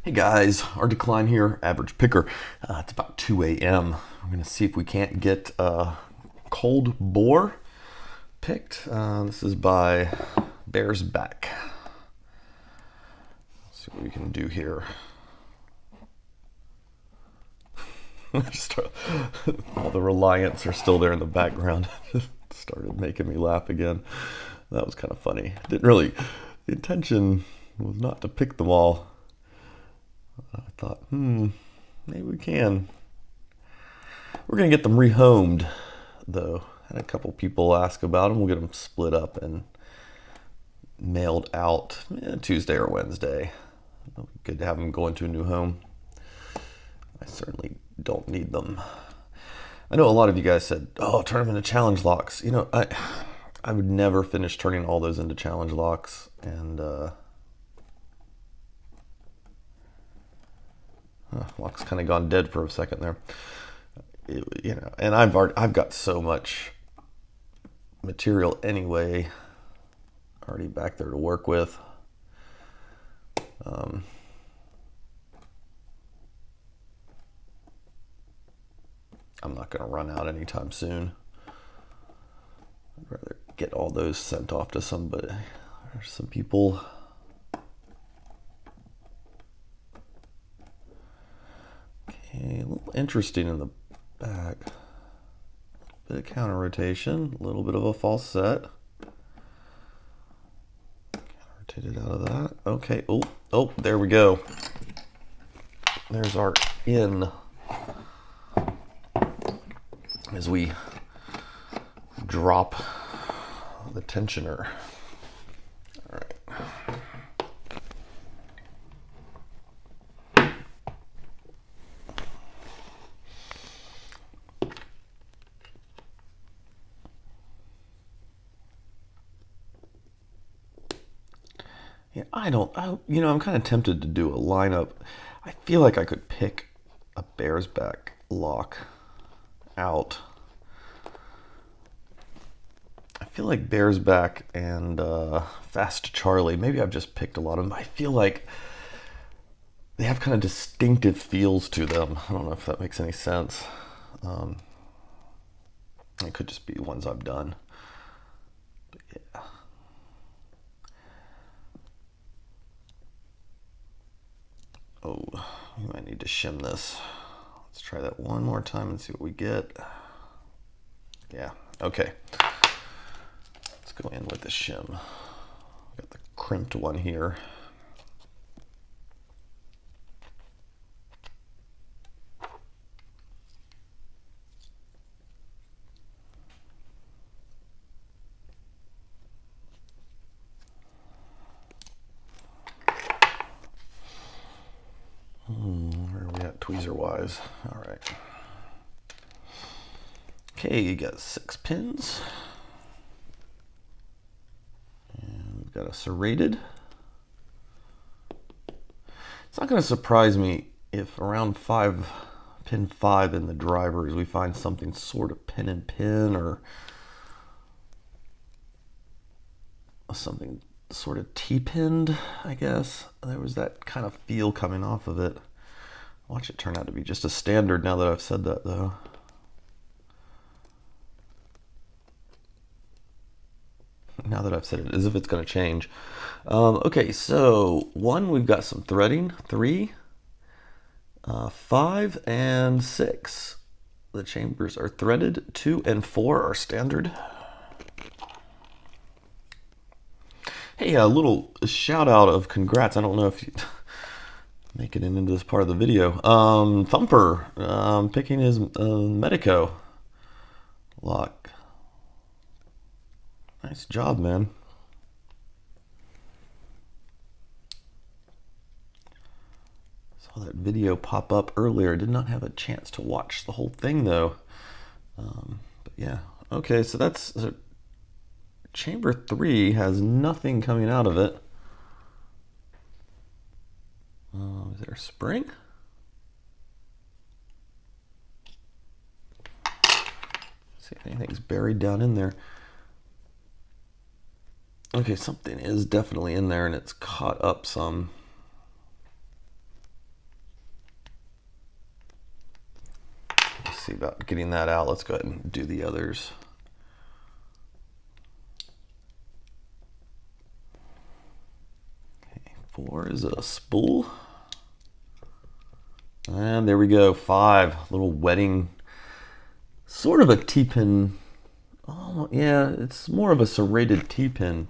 Hey guys, our decline here, average picker. It's about 2 a.m. We're going to see if we can't get cold boar picked. This is by Bearsback. Let's see what we can do here. All the Reliants are still there in the background. Started making me laugh again. That was kind of funny. The intention was not to pick them all. I thought, maybe we can. We're going to get them rehomed, though. Had a couple people ask about them. We'll get them split up and mailed out Tuesday or Wednesday. Good to have them go into a new home. I certainly don't need them. I know a lot of you guys said, oh, turn them into challenge locks. You know, I would never finish turning all those into challenge locks. And, lock's kind of gone dead for a second there. And I've got so much material anyway already back there to work with. I'm not going to run out anytime soon. I'd rather get all those sent off to somebody or some people. Okay, a little interesting in the back. A bit of counter rotation, a little bit of a false set. Rotated out of that. Okay, oh, there we go. There's our in as we drop the tensioner. All right. Yeah, I'm kind of tempted to do a lineup. I feel like I could pick a Bearsback lock out. I feel like Bearsback and Fast Charlie, maybe I've just picked a lot of them. I feel like they have kind of distinctive feels to them. I don't know if that makes any sense. It could just be ones I've done. But yeah. Oh, we might need to shim this. Let's try that one more time and see what we get. Yeah, okay. Let's go in with the shim. Got the crimped one here. Where are we at tweezer-wise? All right. Okay, you got 6 pins. And we've got a serrated. It's not going to surprise me if around pin 5 in the drivers we find something sort of pin and pin or something sort of T-pinned, I guess. There was that kind of feel coming off of it. Watch it turn out to be just a standard now that I've said that, though. Now that I've said it, as if it's going to change. Okay, so 1, we've got some threading. 3, 5, and 6. The chambers are threaded. 2 and 4 are standard. Hey, a little shout out of congrats. I don't know if you making it into this part of the video. Thumper picking his Medico lock. Nice job, man. Saw that video pop up earlier. Did not have a chance to watch the whole thing though. But yeah. Okay, so that's chamber 3 has nothing coming out of it. Is there a spring? See if anything's buried down in there. Okay, something is definitely in there and it's caught up some. about getting that out. Let's go ahead and do the others. Okay, 4 is a spool. And there we go, 5. Little wedding, sort of a T-pin. Oh, yeah, it's more of a serrated T-pin.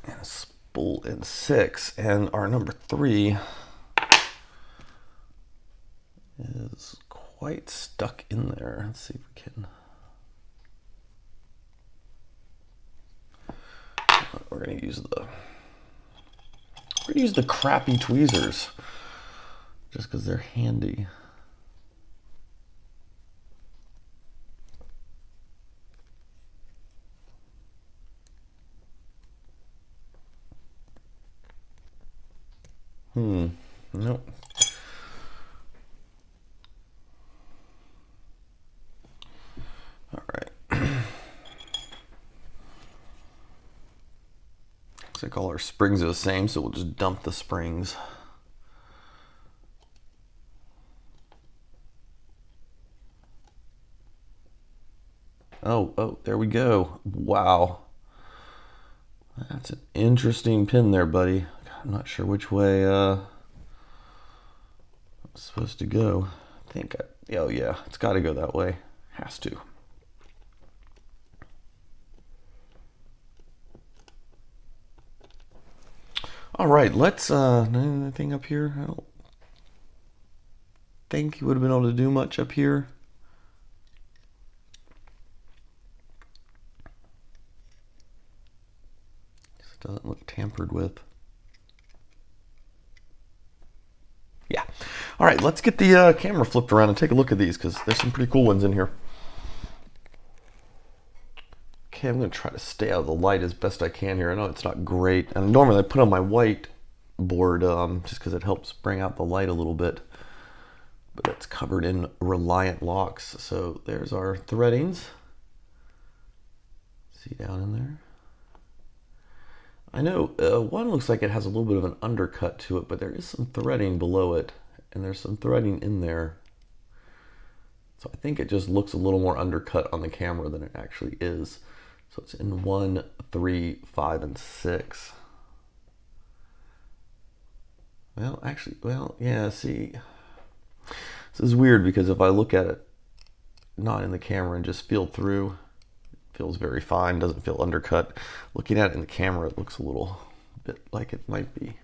And a spool in 6. And our number 3 is quite stuck in there. Let's see if we can. We're going to use the crappy tweezers just because they're handy. Nope. All right. Looks like all our springs are the same, so we'll just dump the springs. Oh, there we go. Wow. That's an interesting pin there, buddy. I'm not sure which way I'm supposed to go. I think, oh yeah, it's got to go that way. Has to. All right, let's, anything up here? I don't think you would have been able to do much up here. This doesn't look tampered with. Yeah. All right, let's get the camera flipped around and take a look at these because there's some pretty cool ones in here. Okay, I'm going to try to stay out of the light as best I can here. I know it's not great. And normally I put on my white board just because it helps bring out the light a little bit. But it's covered in Reliant locks. So there's our threadings. See down in there? I know one looks like it has a little bit of an undercut to it, but there is some threading below it. And there's some threading in there. So I think it just looks a little more undercut on the camera than it actually is. So it's in 1, 3, 5, and 6. Well, actually, yeah, see. This is weird because if I look at it not in the camera and just feel through, it feels very fine, doesn't feel undercut. Looking at it in the camera, it looks a little bit like it might be.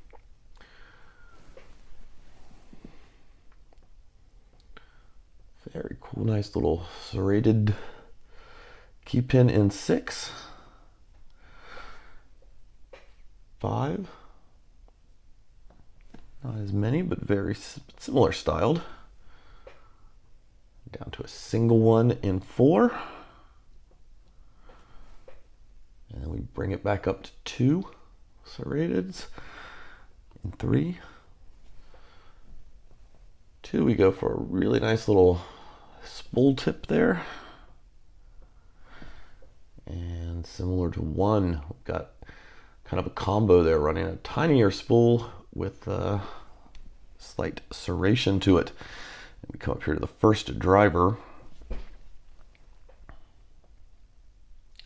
Very cool, nice little serrated key pin in 6, 5, not as many, but very similar styled. Down to a single one in 4. And then we bring it back up to 2 serrateds in 3. 2, we go for a really nice little spool tip there. And similar to 1, we've got kind of a combo there, running a tinier spool with a slight serration to it. And we come up here to the first driver.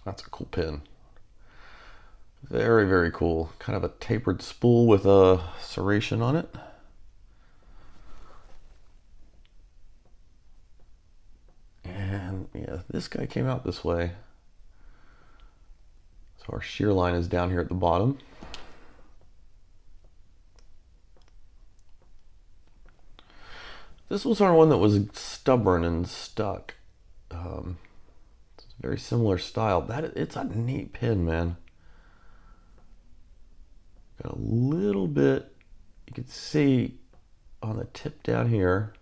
That's a cool pin. Very, very cool. Kind of a tapered spool with a serration on it. And yeah, this guy came out this way. So our shear line is down here at the bottom. This was our one that was stubborn and stuck. It's a very similar style. It's a neat pin, man. Got a little bit, you can see on the tip down here.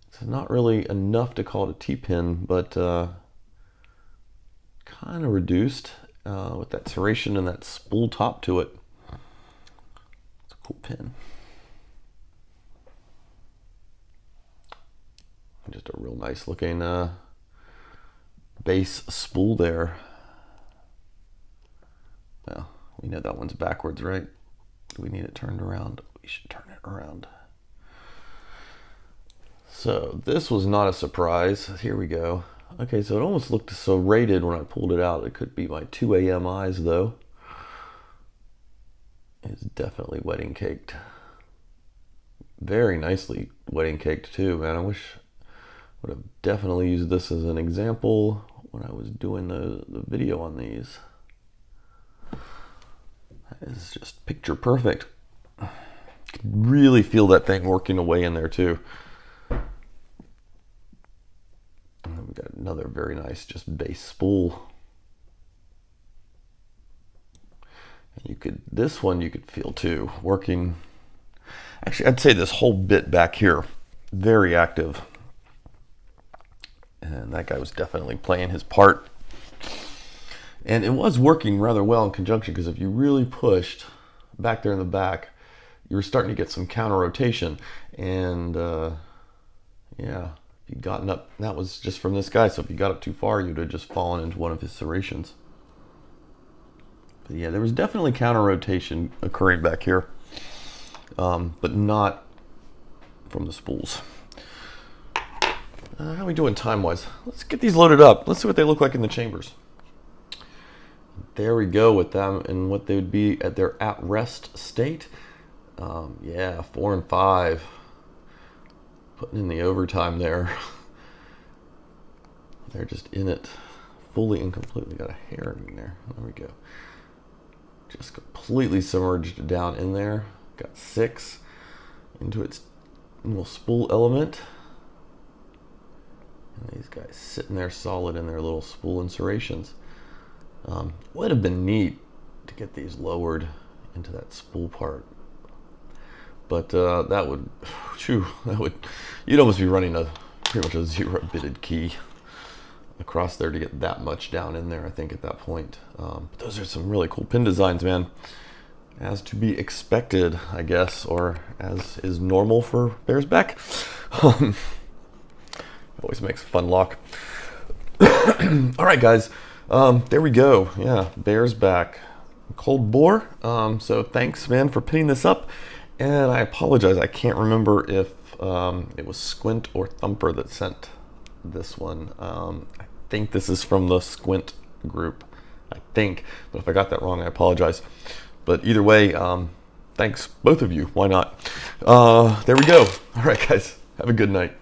It's not really enough to call it a T-pin, but kind of reduced with that serration and that spool top to it. It's a cool pin. Just a real nice looking base spool there. Well, we know that one's backwards, right? Do we need it turned around? We should turn it around. So this was not a surprise. Here we go. Okay, so it almost looked so rated when I pulled it out. It could be my 2 a.m. eyes though. It's definitely wedding caked. Very nicely wedding caked too, man. I wish I would have definitely used this as an example when I was doing the video on these. It's just picture perfect. You can really feel that thing working away in there too. And then we got another very nice just base spool. And this one you could feel too, working. Actually, I'd say this whole bit back here, very active. And that guy was definitely playing his part. And it was working rather well in conjunction, because if you really pushed back there in the back, you were starting to get some counter rotation. And yeah, if you'd gotten up, that was just from this guy, so if you got up too far, you'd have just fallen into one of his serrations. But yeah, there was definitely counter rotation occurring back here, but not from the spools. How are we doing time-wise? Let's get these loaded up. Let's see what they look like in the chambers. There we go with them and what they would be at their at-rest state. Yeah, 4 and 5. Putting in the overtime there. They're just in it fully and completely. Got a hair in there. There we go. Just completely submerged down in there. Got 6 into its little spool element. And these guys sitting there solid in their little spool insertions. Would have been neat to get these lowered into that spool part, but that would, you'd almost be running pretty much a 0-bitted key across there to get that much down in there, I think, at that point. But those are some really cool pin designs, man, as to be expected, I guess, or as is normal for Bearsback. Always makes a fun lock. All right, guys. There we go. Yeah, Bearsback cold bore. So thanks, man, for pinning this up. And I apologize, I can't remember if it was Squint or Thumper that sent this one. I think this is from the Squint group, I think. But if I got that wrong, I apologize. But either way, thanks, both of you. Why not? There we go. All right, guys. Have a good night.